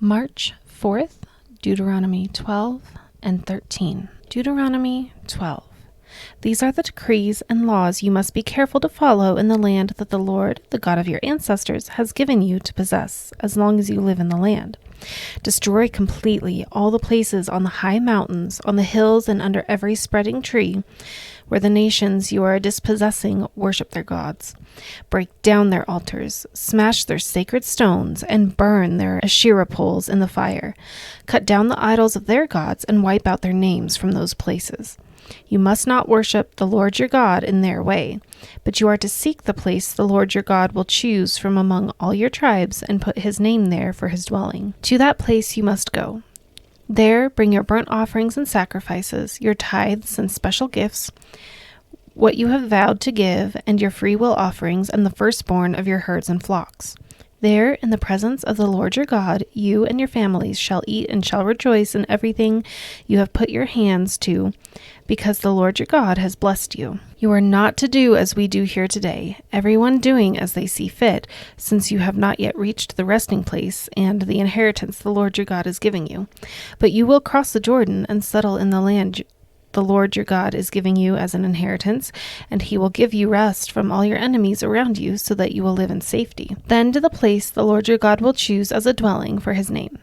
March 4th, Deuteronomy 12 and 13. Deuteronomy 12. These are the decrees and laws you must be careful to follow in the land that the Lord, the God of your ancestors, has given you to possess, as long as you live in the land. Destroy completely all the places on the high mountains, on the hills, and under every spreading tree, where the nations you are dispossessing worship their gods. Break down their altars, smash their sacred stones, and burn their Asherah poles in the fire. Cut down the idols of their gods and wipe out their names from those places. You must not worship the Lord your God in their way, but you are to seek the place the Lord your God will choose from among all your tribes and put his name there for his dwelling. To that place you must go. There bring your burnt offerings and sacrifices, your tithes and special gifts, what you have vowed to give, and your freewill offerings and the firstborn of your herds and flocks. There, in the presence of the Lord your God, you and your families shall eat and shall rejoice in everything you have put your hands to, because the Lord your God has blessed you. You are not to do as we do here today, everyone doing as they see fit, since you have not yet reached the resting place and the inheritance the Lord your God is giving you. But you will cross the Jordan and settle in the land the Lord your God is giving you as an inheritance, and he will give you rest from all your enemies around you, so that you will live in safety. Then to the place the Lord your God will choose as a dwelling for his name.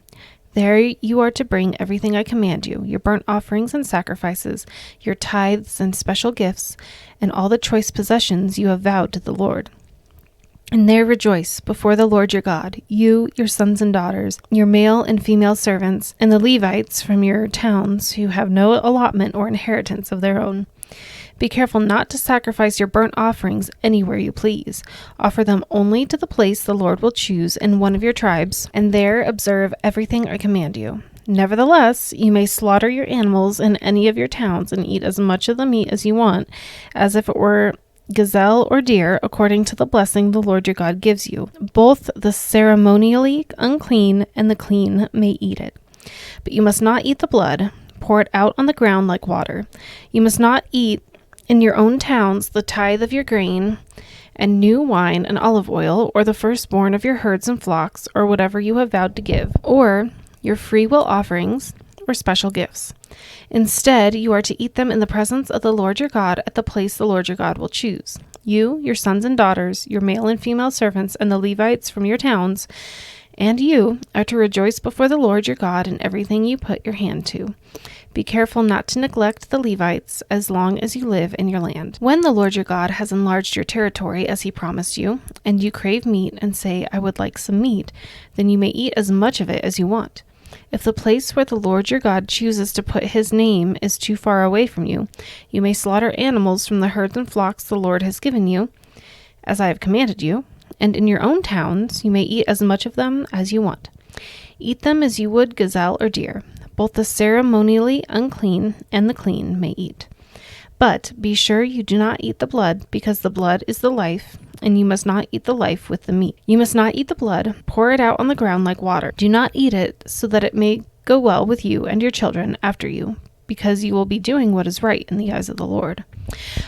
There you are to bring everything I command you, your burnt offerings and sacrifices, your tithes and special gifts, and all the choice possessions you have vowed to the Lord. And there rejoice before the Lord your God, you, your sons and daughters, your male and female servants, and the Levites from your towns who have no allotment or inheritance of their own. Be careful not to sacrifice your burnt offerings anywhere you please. Offer them only to the place the Lord will choose in one of your tribes, and there observe everything I command you. Nevertheless, you may slaughter your animals in any of your towns and eat as much of the meat as you want, as if it were gazelle or deer, according to the blessing the Lord your God gives you. Both the ceremonially unclean and the clean may eat it. But you must not eat the blood. Pour it out on the ground like water. You must not eat in your own towns the tithe of your grain and new wine and olive oil, or the firstborn of your herds and flocks, or whatever you have vowed to give, or your freewill offerings or special gifts. Instead, you are to eat them in the presence of the Lord your God at the place the Lord your God will choose. You, your sons and daughters, your male and female servants, and the Levites from your towns, and you are to rejoice before the Lord your God in everything you put your hand to. Be careful not to neglect the Levites as long as you live in your land. When the Lord your God has enlarged your territory as he promised you, and you crave meat and say, I would like some meat, then you may eat as much of it as you want. If the place where the Lord your God chooses to put his name is too far away from you, you may slaughter animals from the herds and flocks the Lord has given you, as I have commanded you, and in your own towns you may eat as much of them as you want. Eat them as you would gazelle or deer. Both the ceremonially unclean and the clean may eat. But be sure you do not eat the blood, because the blood is the life, and you must not eat the life with the meat. You must not eat the blood. Pour it out on the ground like water. Do not eat it, so that it may go well with you and your children after you, because you will be doing what is right in the eyes of the Lord.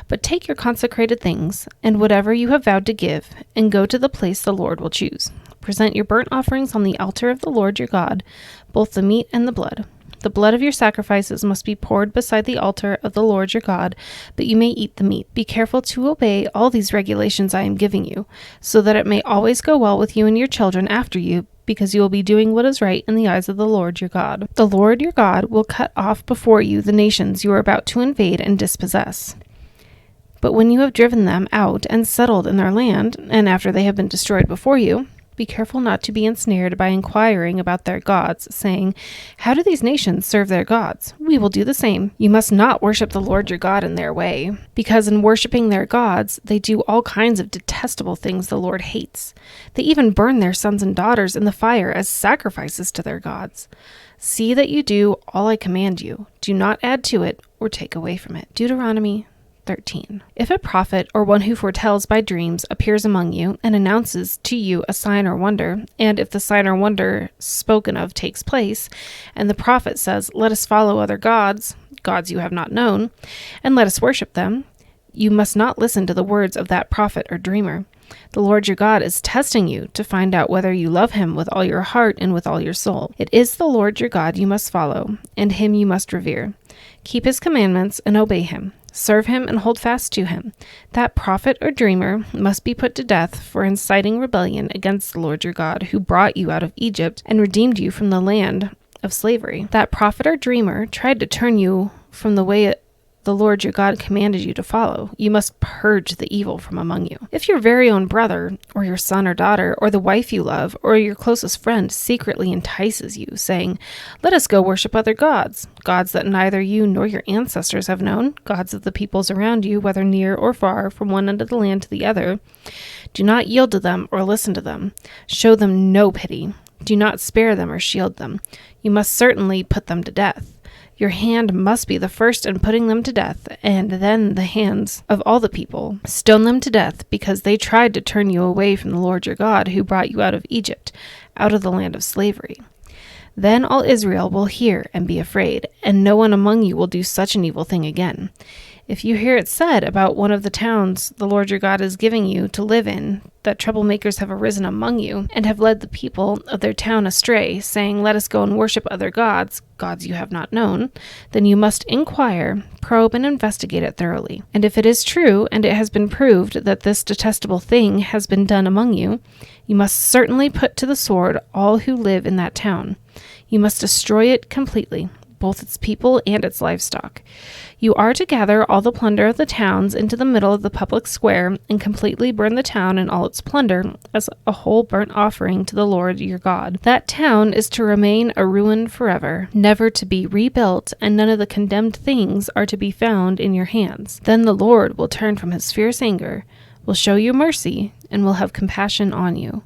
But take your consecrated things, and whatever you have vowed to give, and go to the place the Lord will choose. Present your burnt offerings on the altar of the Lord your God, both the meat and the blood. The blood of your sacrifices must be poured beside the altar of the Lord your God, but you may eat the meat. Be careful to obey all these regulations I am giving you, so that it may always go well with you and your children after you, because you will be doing what is right in the eyes of the Lord your God. The Lord your God will cut off before you the nations you are about to invade and dispossess. But when you have driven them out and settled in their land, and after they have been destroyed before you, be careful not to be ensnared by inquiring about their gods, saying, how do these nations serve their gods? We will do the same. You must not worship the Lord your God in their way, because in worshiping their gods, they do all kinds of detestable things the Lord hates. They even burn their sons and daughters in the fire as sacrifices to their gods. See that you do all I command you. Do not add to it or take away from it. Deuteronomy 13. If a prophet or one who foretells by dreams appears among you and announces to you a sign or wonder, and if the sign or wonder spoken of takes place, and the prophet says, let us follow other gods, gods you have not known, and let us worship them, you must not listen to the words of that prophet or dreamer. The Lord your God is testing you to find out whether you love him with all your heart and with all your soul. It is the Lord your God you must follow, and him you must revere. Keep his commandments and obey him. Serve him and hold fast to him. That prophet or dreamer must be put to death for inciting rebellion against the Lord your God, who brought you out of Egypt and redeemed you from the land of slavery. That prophet or dreamer tried to turn you from the way the Lord your God commanded you to follow. You must purge the evil from among you. If your very own brother, or your son or daughter, or the wife you love, or your closest friend secretly entices you, saying, "Let us go worship other gods," gods that neither you nor your ancestors have known, gods of the peoples around you, whether near or far, from one end of the land to the other, do not yield to them or listen to them. Show them no pity. Do not spare them or shield them. You must certainly put them to death. Your hand must be the first in putting them to death, and then the hands of all the people. Stone them to death, because they tried to turn you away from the Lord your God, who brought you out of Egypt, out of the land of slavery. Then all Israel will hear and be afraid, and no one among you will do such an evil thing again. If you hear it said about one of the towns the Lord your God is giving you to live in, that troublemakers have arisen among you, and have led the people of their town astray, saying, "Let us go and worship other gods," gods you have not known, then you must inquire, probe, and investigate it thoroughly. And if it is true, and it has been proved that this detestable thing has been done among you, you must certainly put to the sword all who live in that town. You must destroy it completely, both its people and its livestock. You are to gather all the plunder of the towns into the middle of the public square and completely burn the town and all its plunder as a whole burnt offering to the Lord your God. That town is to remain a ruin forever, never to be rebuilt, and none of the condemned things are to be found in your hands. Then the Lord will turn from his fierce anger, will show you mercy, and will have compassion on you.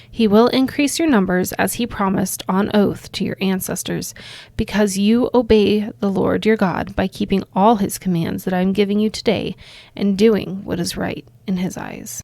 He will increase your numbers as he promised on oath to your ancestors, because you obey the Lord your God by keeping all his commands that I am giving you today and doing what is right in his eyes.